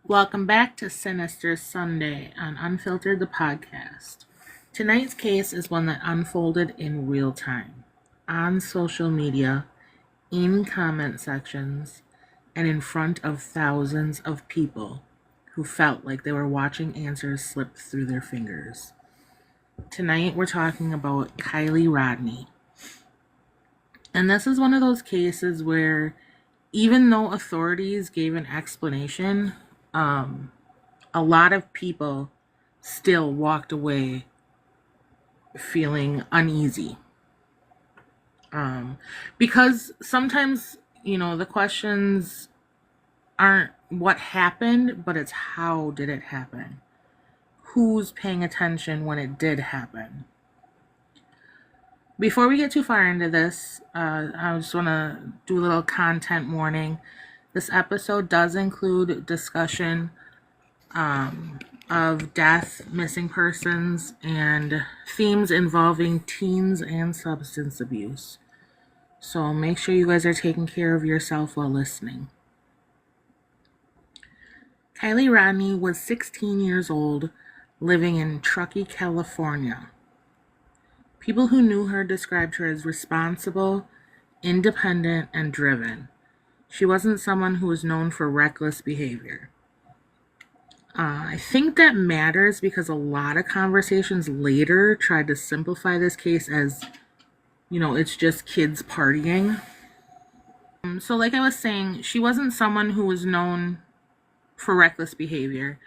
Welcome back to Sinister Sunday on Unfiltered the podcast. Tonight's case is one that unfolded in real time, on social media, in comment sections, and in front of thousands of people who felt like they were watching answers slip through their fingers. Tonight we're talking about Kiely Rodni. And this is one of those cases where even though authorities gave an explanation, a lot of people still walked away feeling uneasy. Because sometimes, the questions aren't what happened, but it's how did it happen? Who's paying attention when it did happen? Before we get too far into this, I just want to do a little content warning. This episode does include discussion of death, missing persons, and themes involving teens and substance abuse. So make sure you guys are taking care of yourself while listening. Kiely Rodni was 16 years old, living in Truckee, California. People who knew her described her as responsible, independent, and driven. She wasn't someone who was known for reckless behavior. I think that matters because a lot of conversations later tried to simplify this case as, it's just kids partying. So like I was saying, she wasn't someone who was known for reckless behavior.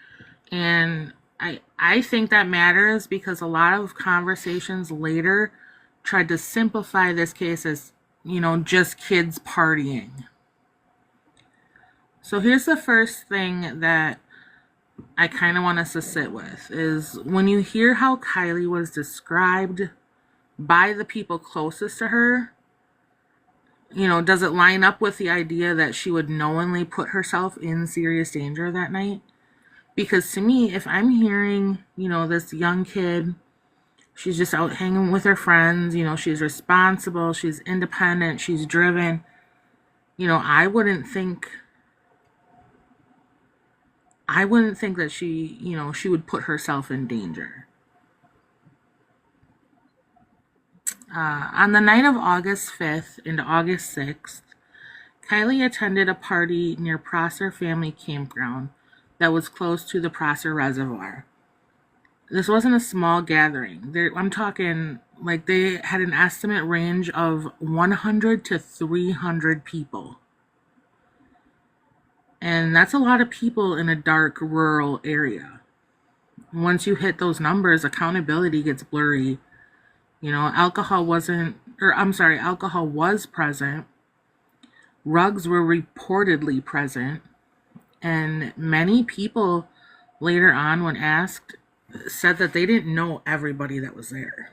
And I think that matters because a lot of conversations later tried to simplify this case as, just kids partying. So here's the first thing that I kind of want us to sit with is when you hear how Kiely was described by the people closest to her, does it line up with the idea that she would knowingly put herself in serious danger that night? Because to me, if I'm hearing, this young kid, she's just out hanging with her friends, she's responsible, she's independent, she's driven, I wouldn't think that she would put herself in danger. On the night of August 5th into August 6th, Kiely attended a party near Prosser Family Campground that was close to the Prosser Reservoir. This wasn't a small gathering. I'm talking like they had an estimate range of 100 to 300 people. And that's a lot of people in a dark, rural area. Once you hit those numbers, accountability gets blurry. Alcohol was present. Rugs were reportedly present. And many people later on, when asked, said that they didn't know everybody that was there.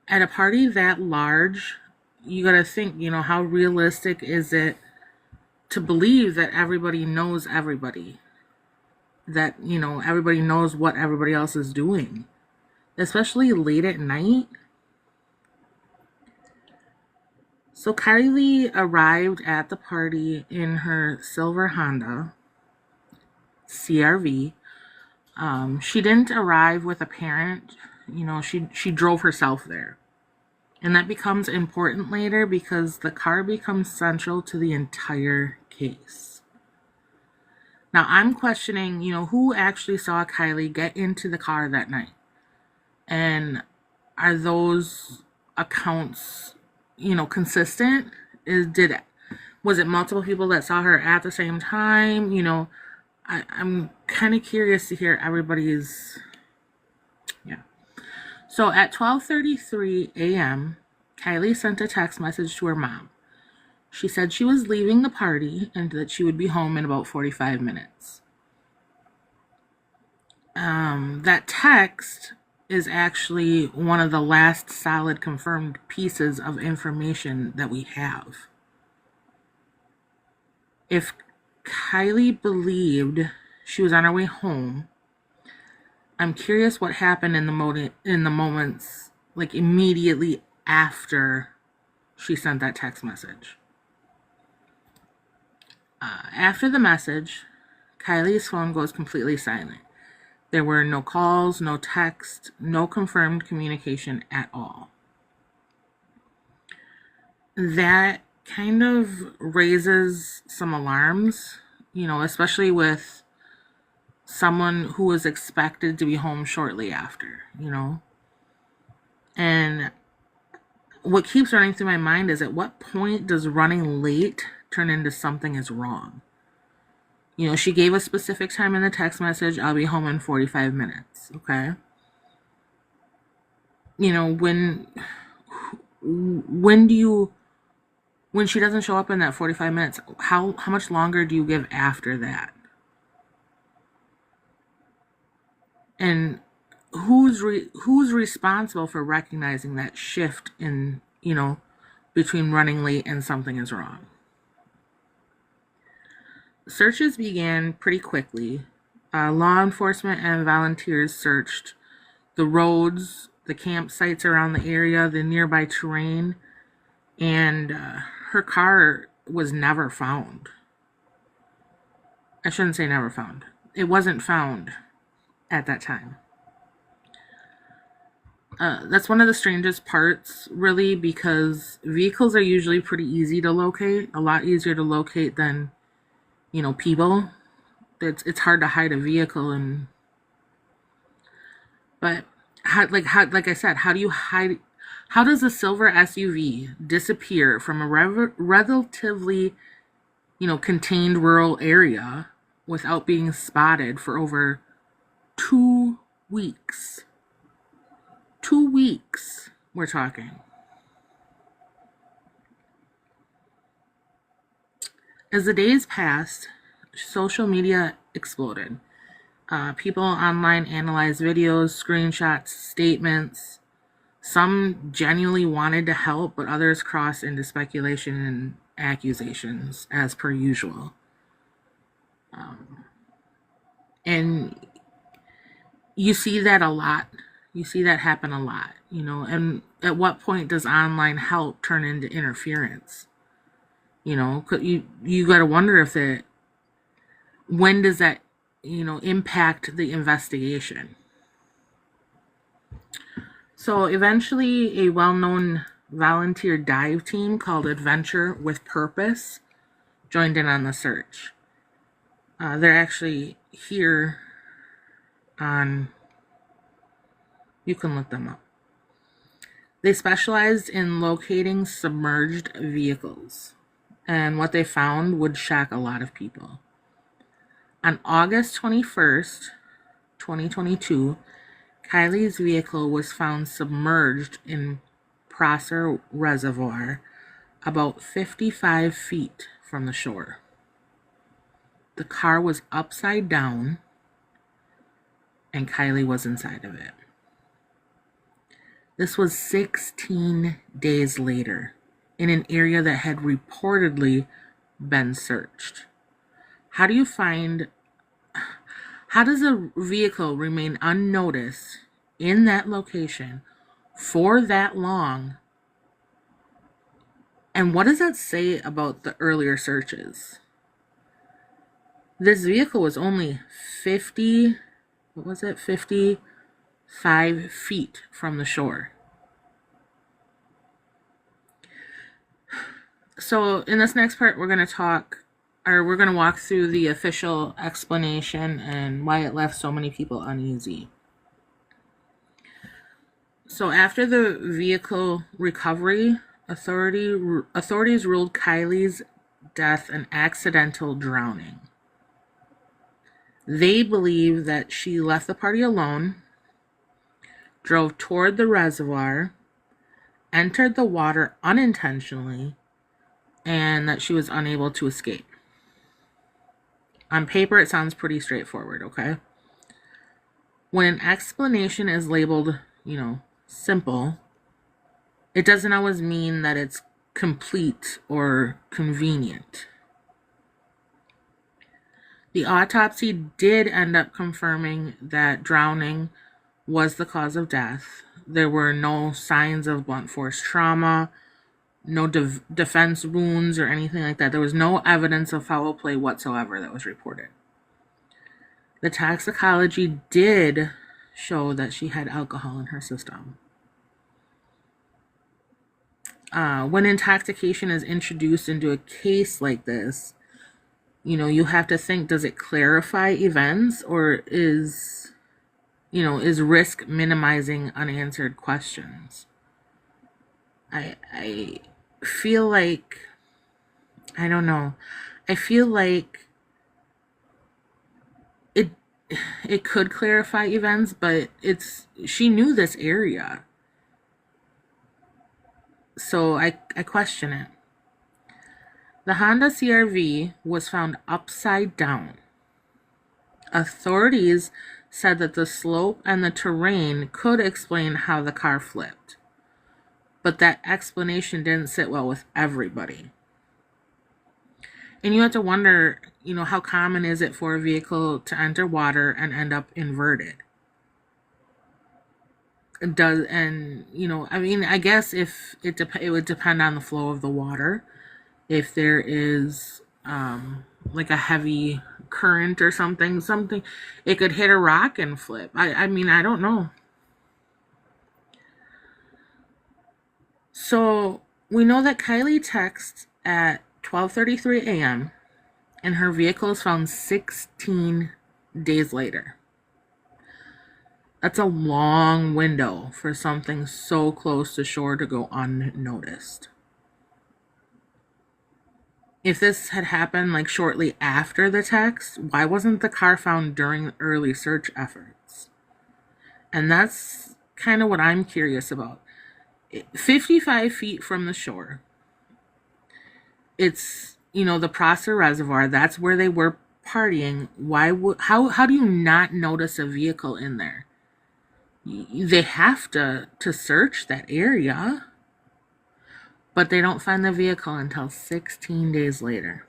At a party that large, you got to think, how realistic is it to believe that everybody knows everybody, that, everybody knows what everybody else is doing, especially late at night. So Kiely arrived at the party in her silver Honda CRV. She didn't arrive with a parent, she drove herself there. And that becomes important later because the car becomes central to the entire case. Now, I'm questioning, who actually saw Kiely get into the car that night? And are those accounts, consistent? Was it multiple people that saw her at the same time? I'm kind of curious to hear everybody's. So at 12:33 a.m., Kiely sent a text message to her mom. She said she was leaving the party and that she would be home in about 45 minutes. That text is actually one of the last solid confirmed pieces of information that we have. If Kiely believed she was on her way home, I'm curious what happened in the moments like immediately after she sent that text message. After the message, Kiely's phone goes completely silent. There were no calls, no text, no confirmed communication at all. That kind of raises some alarms, especially with someone who was expected to be home shortly after. And what keeps running through my mind is, at what point does running late turn into something is wrong? She gave a specific time in the text message, I'll be home in 45 minutes, okay? When she doesn't show up in that 45 minutes, how much longer do you give after that? And who's responsible for recognizing that shift in, between running late and something is wrong? Searches began pretty quickly. Law enforcement and volunteers searched the roads, the campsites around the area, the nearby terrain, and her car was never found. I shouldn't say never found. It wasn't found at that time. That's one of the strangest parts, really, because vehicles are usually pretty easy to locate, a lot easier to locate than, people. It's hard to hide a vehicle, but like I said, how do you hide? How does a silver SUV disappear from a relatively, contained rural area without being spotted for over 2 weeks? 2 weeks, we're talking. As the days passed, social media exploded. People online analyzed videos, screenshots, statements. Some genuinely wanted to help, but others crossed into speculation and accusations, as per usual. And you see that a lot. You see that happen a lot, and at what point does online help turn into interference? You got to wonder if when does that, impact the investigation? So eventually a well-known volunteer dive team called Adventure with Purpose joined in on the search. They're actually here on, you can look them up. They specialized in locating submerged vehicles, and what they found would shock a lot of people. On August 21st, 2022, Kiely's vehicle was found submerged in Prosser Reservoir, about 55 feet from the shore. The car was upside down, and Kiely was inside of it. This was 16 days later, in an area that had reportedly been searched. How does a vehicle remain unnoticed in that location for that long? And what does that say about the earlier searches? This vehicle was only 55 feet from the shore. So in this next part, we're going to walk through the official explanation and why it left so many people uneasy. So after the vehicle recovery, authorities ruled Kiely's death an accidental drowning. They believe that she left the party alone, drove toward the reservoir, entered the water unintentionally, and that she was unable to escape. On paper, it sounds pretty straightforward, okay? When an explanation is labeled, simple, it doesn't always mean that it's complete or convenient. The autopsy did end up confirming that drowning was the cause of death. There were no signs of blunt force trauma no defense wounds or anything like that. There was no evidence of foul play whatsoever that was reported. The toxicology did show that she had alcohol in her system. When intoxication is introduced into a case like this, you have to think, does it clarify events, or is risk minimizing unanswered questions? I feel like, I don't know. I feel like it could clarify events, but she knew this area. So I question it. The Honda CR-V was found upside down. Authorities said that the slope and the terrain could explain how the car flipped, but that explanation didn't sit well with everybody. And you have to wonder, how common is it for a vehicle to enter water and end up inverted? I guess if it would depend on the flow of the water. If there is like a heavy current or something, it could hit a rock and flip. I don't know. So we know that Kiely texted at 12:33 a.m. and her vehicle is found 16 days later. That's a long window for something so close to shore to go unnoticed. If this had happened like shortly after the text, why wasn't the car found during early search efforts? And that's kind of what I'm curious about. 55 feet from the shore, it's, the Prosser Reservoir. That's where they were partying. How do you not notice a vehicle in there? They have to search that area. But they don't find the vehicle until 16 days later.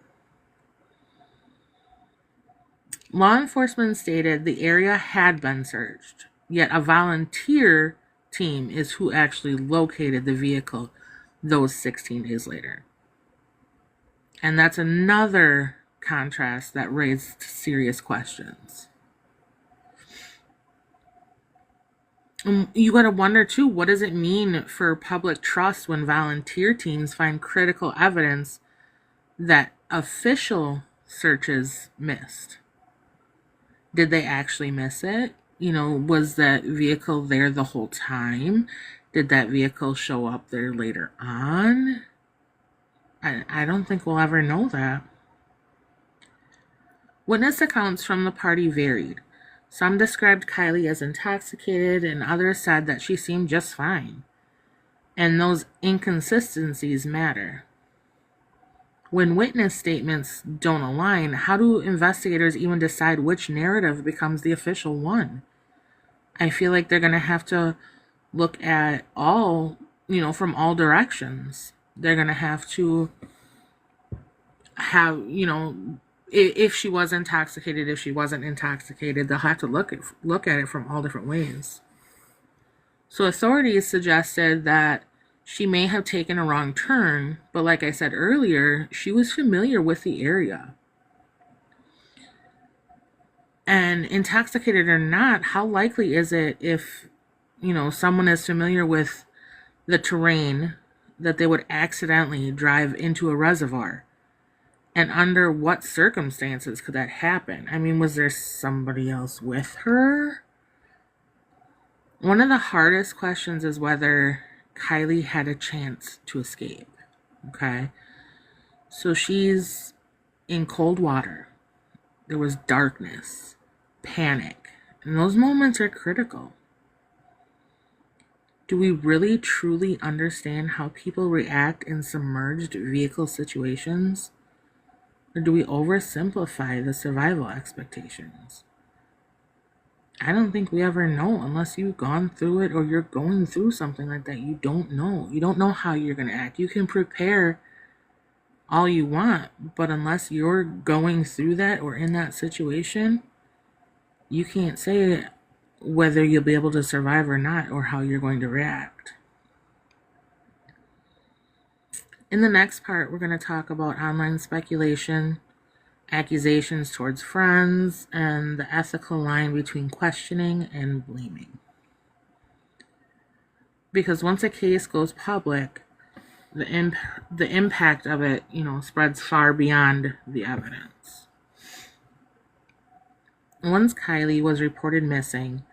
Law enforcement stated the area had been searched, yet a volunteer team is who actually located the vehicle those 16 days later. And that's another contrast that raised serious questions. You got to wonder, too, what does it mean for public trust when volunteer teams find critical evidence that official searches missed? Did they actually miss it? Was that vehicle there the whole time? Did that vehicle show up there later on? I don't think we'll ever know that. Witness accounts from the party varied. Some described Kiely as intoxicated, and others said that she seemed just fine. And those inconsistencies matter. When witness statements don't align, how do investigators even decide which narrative becomes the official one? I feel like they're going to have to look at all, from all directions. They're going to have to have, if she was intoxicated, if she wasn't intoxicated, they'll have to look at it from all different ways. So authorities suggested that she may have taken a wrong turn, but like I said earlier, she was familiar with the area. And intoxicated or not, how likely is it if, someone is familiar with the terrain that they would accidentally drive into a reservoir? And under what circumstances could that happen? Was there somebody else with her? One of the hardest questions is whether Kiely had a chance to escape. Okay? So she's in cold water. There was darkness, panic, and those moments are critical. Do we really truly understand how people react in submerged vehicle situations? Or do we oversimplify the survival expectations? I don't think we ever know unless you've gone through it or you're going through something like that. You don't know. You don't know how you're going to act. You can prepare all you want, but unless you're going through that or in that situation, you can't say whether you'll be able to survive or not or how you're going to react. In the next part, we're going to talk about online speculation, accusations towards friends, and the ethical line between questioning and blaming. Because once a case goes public, the impact of it, spreads far beyond the evidence. Once Kiely was reported missing,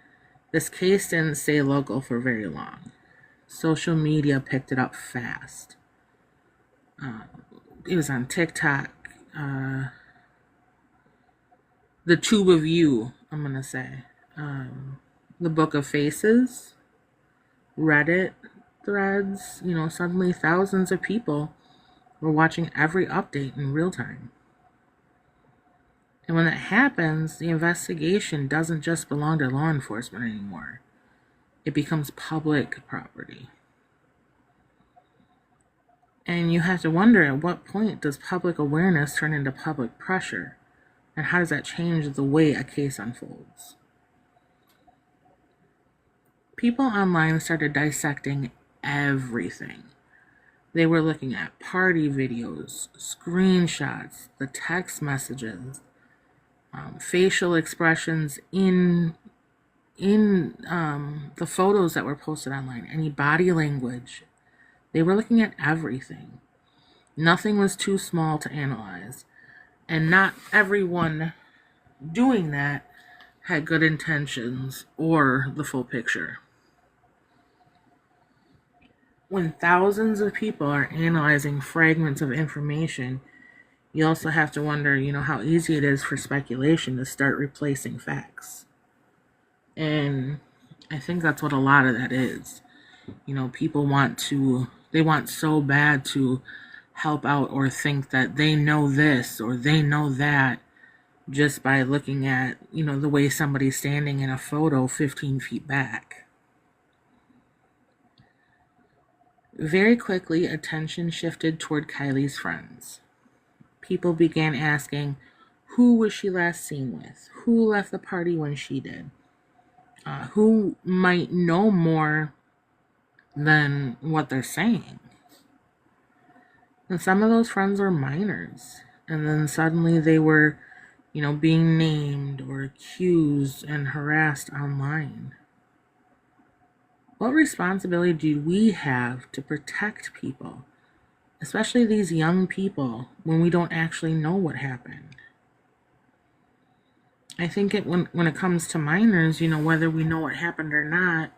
this case didn't stay local for very long. Social media picked it up fast. It was on TikTok, the Tube of You, I'm going to say, the Book of Faces, Reddit threads. Suddenly thousands of people were watching every update in real time. And when that happens, the investigation doesn't just belong to law enforcement anymore. It becomes public property. And you have to wonder, at what point does public awareness turn into public pressure? And how does that change the way a case unfolds? People online started dissecting everything. They were looking at party videos, screenshots, the text messages, facial expressions in the photos that were posted online, any body language. They were looking at everything. Nothing was too small to analyze. And not everyone doing that had good intentions or the full picture. When thousands of people are analyzing fragments of information, you also have to wonder, how easy it is for speculation to start replacing facts. And I think that's what a lot of that is. People want so bad to help out or think that they know this or they know that just by looking at, the way somebody's standing in a photo 15 feet back. Very quickly, attention shifted toward Kiely's friends. People began asking, who was she last seen with? Who left the party when she did? Who might know more than what they're saying? And some of those friends were minors. And then suddenly they were, being named or accused and harassed online. What responsibility do we have to protect people, especially these young people, when we don't actually know what happened? I think when it comes to minors, whether we know what happened or not,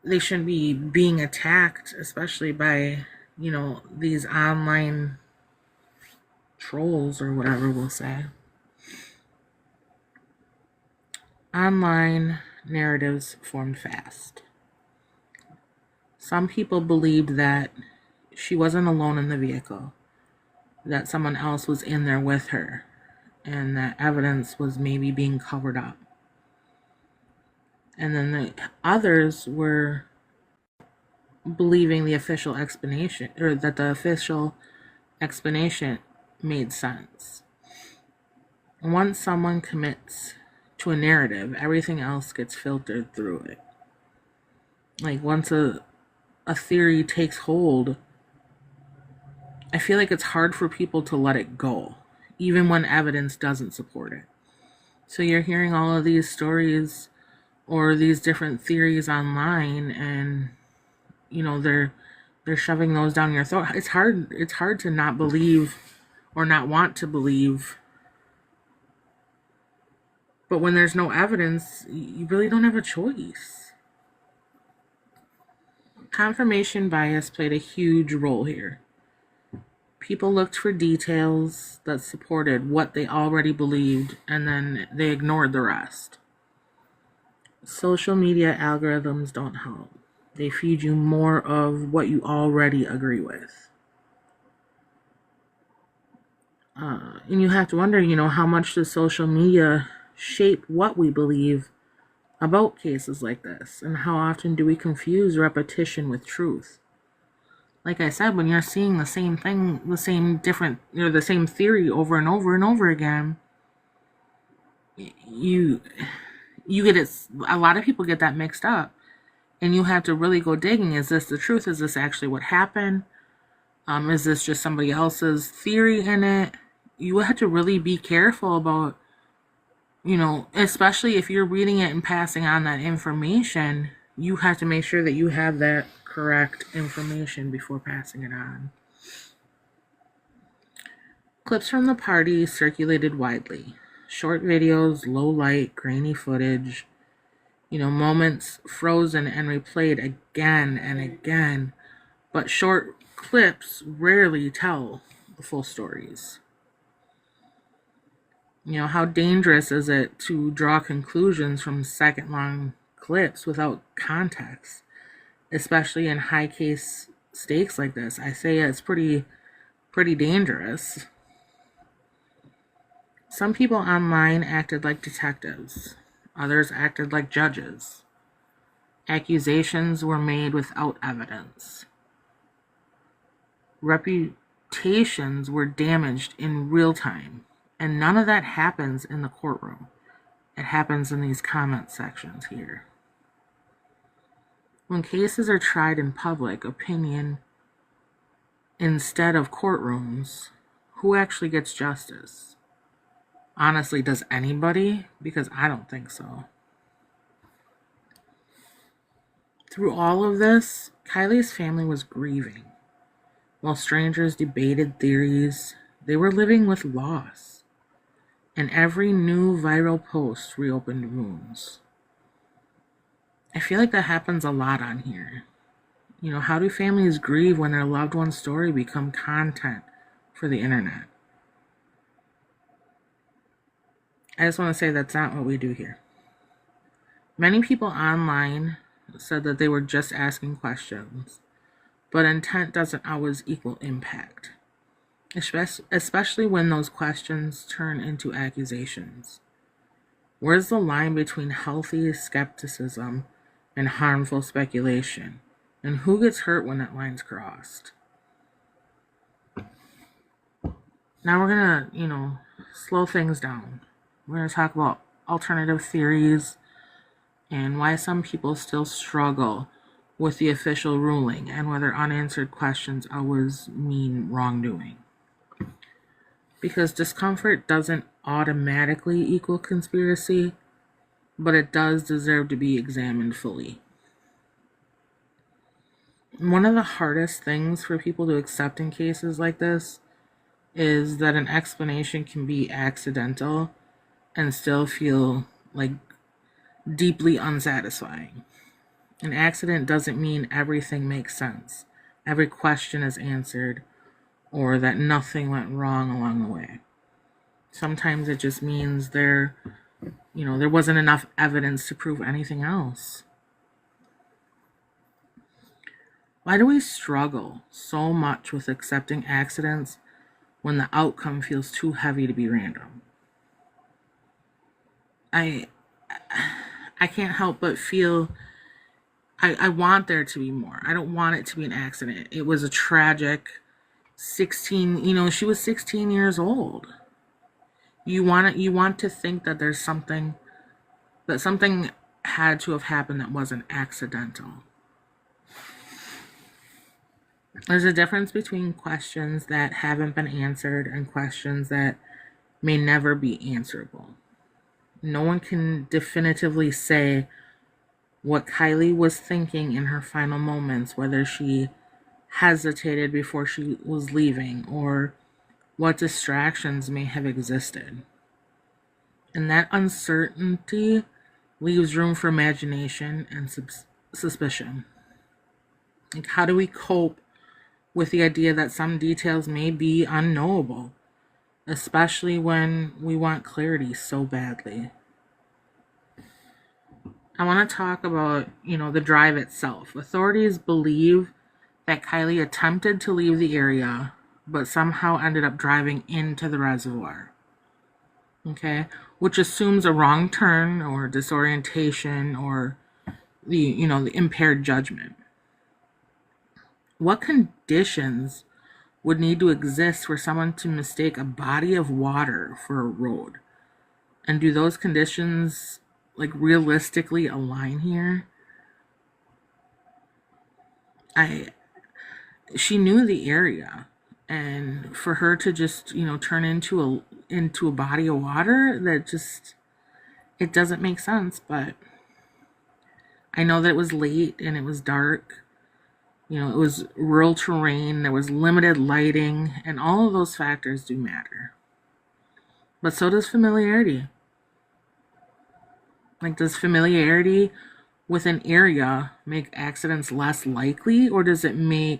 they shouldn't be being attacked, especially by, these online trolls or whatever we'll say. Online narratives formed fast. Some people believed that she wasn't alone in the vehicle, that someone else was in there with her, and that evidence was maybe being covered up. And then the others were believing the official explanation, or that the official explanation made sense. And once someone commits to a narrative, everything else gets filtered through it. Like once a theory takes hold, I feel like it's hard for people to let it go, even when evidence doesn't support it. So you're hearing all of these stories or these different theories online, and they're shoving those down your throat. It's hard to not believe or not want to believe. But when there's no evidence, you really don't have a choice. Confirmation bias played a huge role here. People looked for details that supported what they already believed, and then they ignored the rest. Social media algorithms don't help. They feed you more of what you already agree with. And you have to wonder, how much does social media shape what we believe about cases like this? And how often do we confuse repetition with truth? Like I said, when you're seeing the same thing, the same theory over and over and over again, you get it. A lot of people get that mixed up, and you have to really go digging. Is this the truth? Is this actually what happened? Is this just somebody else's theory in it? You have to really be careful about, especially if you're reading it and passing on that information, you have to make sure that you have that correct information before passing it on. Clips from the party circulated widely. Short videos, low light, grainy footage, moments frozen and replayed again and again. But short clips rarely tell the full stories. How dangerous is it to draw conclusions from second-long clips without context, especially in high-case stakes like this? I say it's pretty dangerous. Some people online acted like detectives. Others acted like judges. Accusations were made without evidence. Reputations were damaged in real time. And none of that happens in the courtroom. It happens in these comment sections here. When cases are tried in public opinion instead of courtrooms, who actually gets justice? Honestly, does anybody? Because I don't think so. Through all of this, Kiely's family was grieving. While strangers debated theories, they were living with loss. And every new viral post reopened wounds. I feel like that happens a lot on here. How do families grieve when their loved one's story become content for the internet? I just want to say that's not what we do here. Many people online said that they were just asking questions, but intent doesn't always equal impact, especially when those questions turn into accusations. Where's the line between healthy skepticism and harmful speculation? And who gets hurt when that line's crossed? Now we're going to, slow things down. We're going to talk about alternative theories and why some people still struggle with the official ruling and whether unanswered questions always mean wrongdoing. Because discomfort doesn't automatically equal conspiracy, but it does deserve to be examined fully. One of the hardest things for people to accept in cases like this is that an explanation can be accidental and still feel like deeply unsatisfying. An accident doesn't mean everything makes sense, every question is answered, or that nothing went wrong along the way. Sometimes it just means there wasn't enough evidence to prove anything else. Why do we struggle so much with accepting accidents when the outcome feels too heavy to be random? I can't help but feel I want there to be more. I don't want it to be an accident. It was a tragic 16, she was 16 years old. You want to think that there's something had to have happened that wasn't accidental. There's a difference between questions that haven't been answered and questions that may never be answerable. No one can definitively say what Kiely was thinking in her final moments, whether she hesitated before she was leaving or what distractions may have existed. And that uncertainty leaves room for imagination and suspicion. Like, how do we cope with the idea that some details may be unknowable, especially when we want clarity so badly? I want to talk about, the drive itself. Authorities believe that Kiely attempted to leave the area, but somehow ended up driving into the reservoir. Okay? Which assumes a wrong turn or disorientation or the impaired judgment. What conditions would need to exist for someone to mistake a body of water for a road? And do those conditions realistically align here? she knew the area, and for her to just, turn into a body of water, that just, it doesn't make sense. But I know that it was late and it was dark. It was rural terrain, there was limited lighting, and all of those factors do matter. But so does familiarity. Like, does familiarity with an area make accidents less likely, or does it does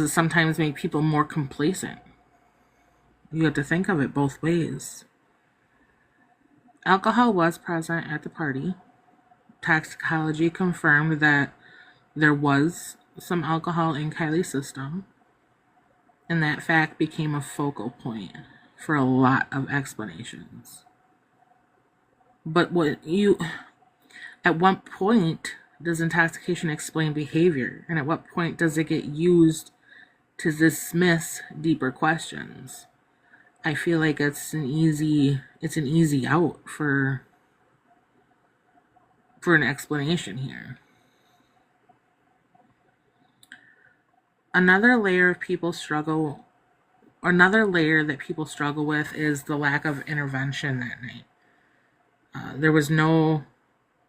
it sometimes make people more complacent? You have to think of it both ways. Alcohol was present at the party. Toxicology confirmed that there was some alcohol in Kiely's system, and that fact became a focal point for a lot of explanations. But at what point does intoxication explain behavior, and at what point does it get used to dismiss deeper questions? I feel like it's an easy out for an explanation here. Another layer that people struggle with is the lack of intervention that night. There was no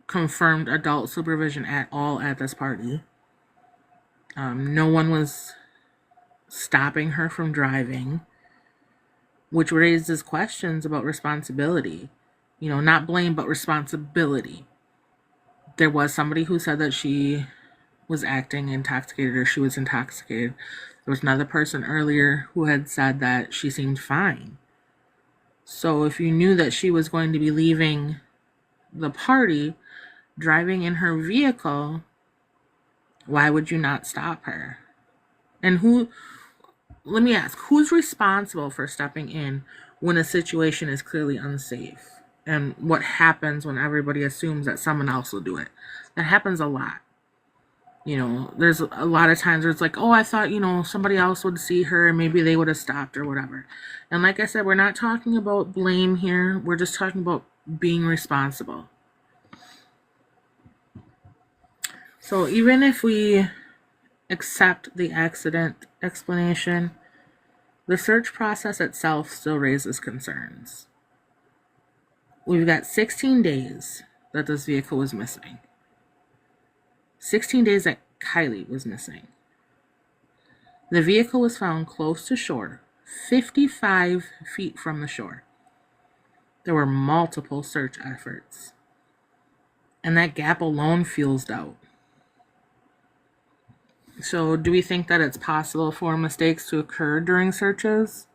confirmed adult supervision at all at this party. No one was stopping her from driving, which raises questions about responsibility. Not blame, but responsibility. There was somebody who said that she was acting intoxicated, or she was intoxicated. There was another person earlier who had said that she seemed fine. So if you knew that she was going to be leaving the party, driving in her vehicle, why would you not stop her? And let me ask, who's responsible for stepping in when a situation is clearly unsafe? And what happens when everybody assumes that someone else will do it? That happens a lot. There's a lot of times where it's like, oh, I thought, somebody else would see her and maybe they would have stopped or whatever. And like I said, we're not talking about blame here. We're just talking about being responsible. So even if we accept the accident explanation, the search process itself still raises concerns. We've got 16 days that this vehicle was missing. 16 days that Kiely was missing. The vehicle was found close to shore, 55 feet from the shore. There were multiple search efforts, and that gap alone fuels doubt. So, do we think that it's possible for mistakes to occur during searches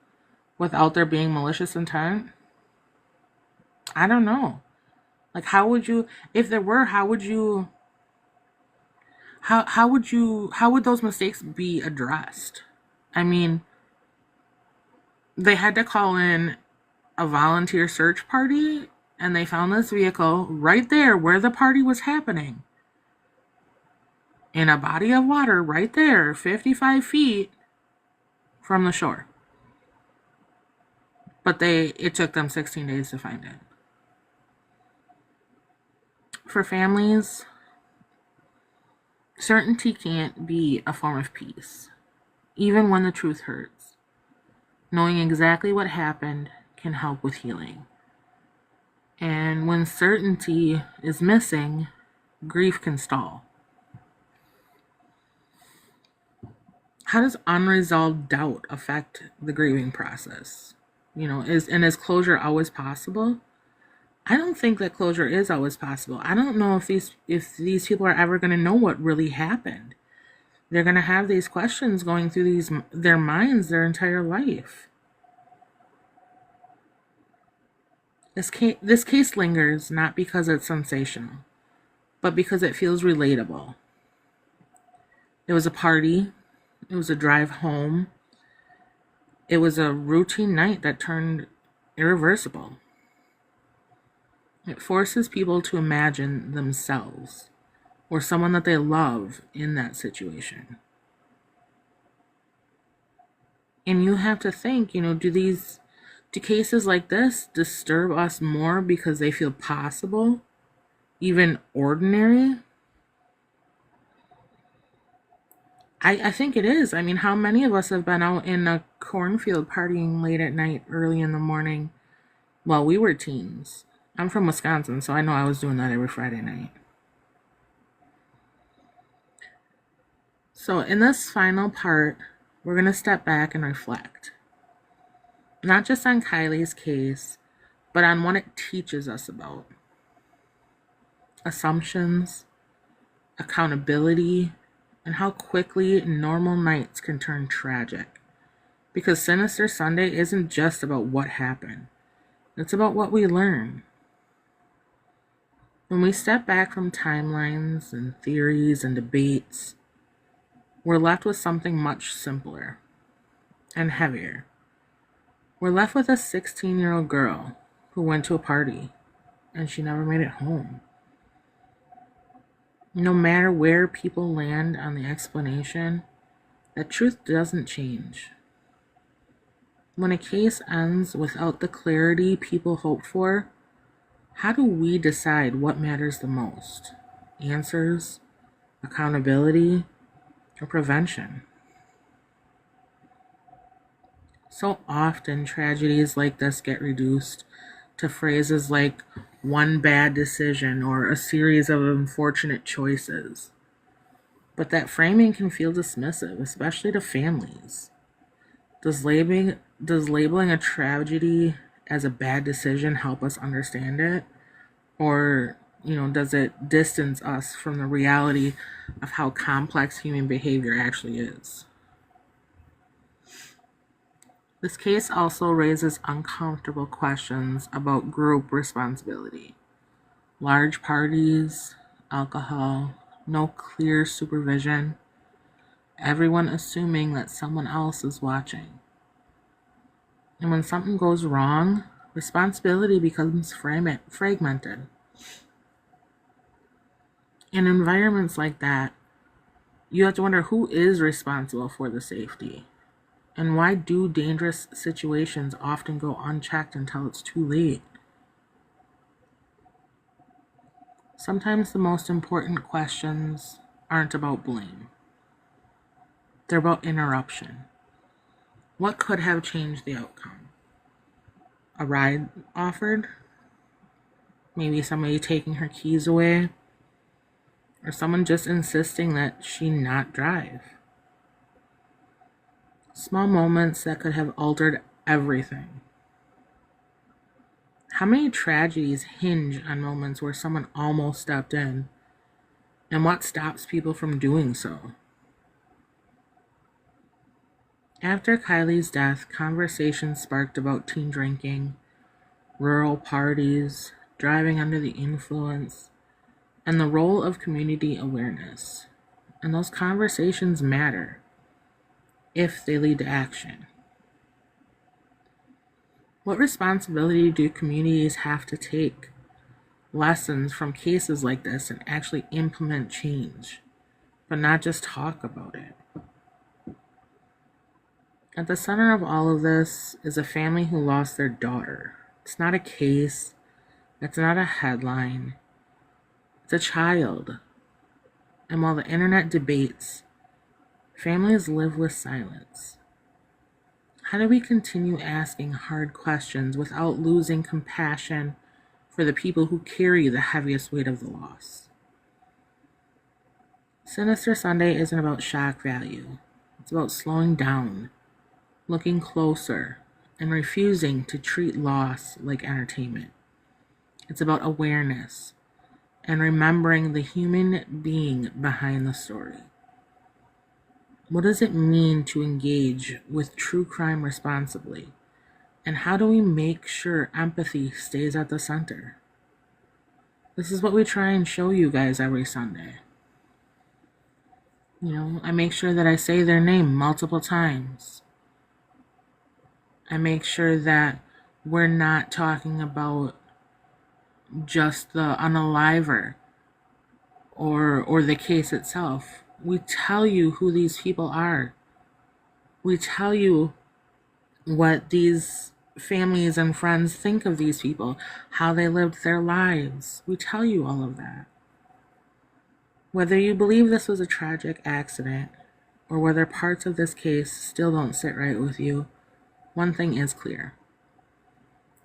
without there being malicious intent? I don't know. Like, how would those mistakes be addressed? I mean, they had to call in a volunteer search party, and they found this vehicle right there where the party was happening, in a body of water right there, 55 feet from the shore. But it took them 16 days to find it. For families, certainty can't be a form of peace, even when the truth hurts. Knowing exactly what happened can help with healing. And when certainty is missing, grief can stall. How does unresolved doubt affect the grieving process? Is closure always possible? I don't think that closure is always possible. I don't know if these people are ever going to know what really happened. They're going to have these questions going through their minds their entire life. This case lingers not because it's sensational, but because it feels relatable. It was a party. It was a drive home. It was a routine night that turned irreversible. It forces people to imagine themselves or someone that they love in that situation. And you have to think, do cases like this disturb us more because they feel possible, even ordinary? I think it is. I mean, how many of us have been out in a cornfield partying late at night, early in the morning? Well, we were teens. I'm from Wisconsin, so I know I was doing that every Friday night. So, in this final part, we're going to step back and reflect. Not just on Kiely's case, but on what it teaches us about assumptions, accountability, and how quickly normal nights can turn tragic. Because Sinister Sunday isn't just about what happened, it's about what we learn. When we step back from timelines and theories and debates, we're left with something much simpler and heavier. We're left with a 16-year-old girl who went to a party and she never made it home. No matter where people land on the explanation, the truth doesn't change. When a case ends without the clarity people hope for, how do we decide what matters the most? Answers, accountability, or prevention? So often, tragedies like this get reduced to phrases like one bad decision or a series of unfortunate choices. But that framing can feel dismissive, especially to families. Does labeling a tragedy as a bad decision help us understand it? Or, does it distance us from the reality of how complex human behavior actually is? This case also raises uncomfortable questions about group responsibility. Large parties, alcohol, no clear supervision, everyone assuming that someone else is watching. And when something goes wrong, responsibility becomes fragmented. In environments like that, you have to wonder who is responsible for the safety. And why do dangerous situations often go unchecked until it's too late? Sometimes the most important questions aren't about blame. They're about interruption. What could have changed the outcome? A ride offered? Maybe somebody taking her keys away? Or someone just insisting that she not drive? Small moments that could have altered everything. How many tragedies hinge on moments where someone almost stepped in? And what stops people from doing so? After Kiely's death, conversations sparked about teen drinking, rural parties, driving under the influence, and the role of community awareness. And those conversations matter if they lead to action. What responsibility do communities have to take lessons from cases like this and actually implement change, but not just talk about it? At the center of all of this is a family who lost their daughter. It's not a case, it's not a headline, it's a child. And while the internet debates, families live with silence. How do we continue asking hard questions without losing compassion for the people who carry the heaviest weight of the loss? Sinister Sunday isn't about shock value. It's about slowing down, looking closer, and refusing to treat loss like entertainment. It's about awareness and remembering the human being behind the story. What does it mean to engage with true crime responsibly? And how do we make sure empathy stays at the center? This is what we try and show you guys every Sunday. I make sure that I say their name multiple times. I make sure that we're not talking about just the unaliver or the case itself. We tell you who these people are. We tell you what these families and friends think of these people, how they lived their lives. We tell you all of that. Whether you believe this was a tragic accident or whether parts of this case still don't sit right with you, one thing is clear.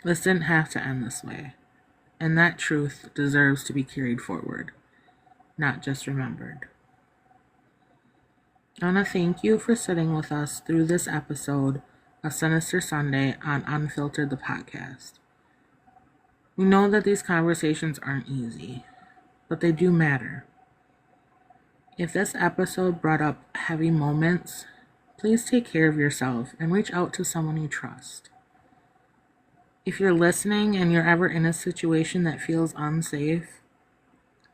This didn't have to end this way, and that truth deserves to be carried forward, not just remembered. I want to thank you for sitting with us through this episode of Sinister Sunday on Unfiltered the Podcast. We know that these conversations aren't easy, but they do matter. If this episode brought up heavy moments, please take care of yourself and reach out to someone you trust. If you're listening and you're ever in a situation that feels unsafe,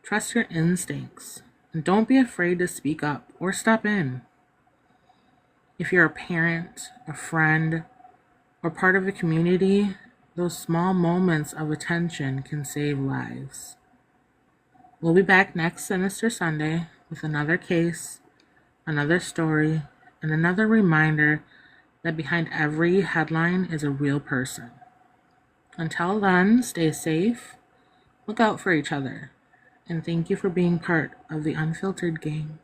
trust your instincts and don't be afraid to speak up or step in. If you're a parent, a friend, or part of a community, those small moments of attention can save lives. We'll be back next Sinister Sunday with another case, another story, and another reminder that behind every headline is a real person. Until then, stay safe, look out for each other, and thank you for being part of the Unfiltered gang.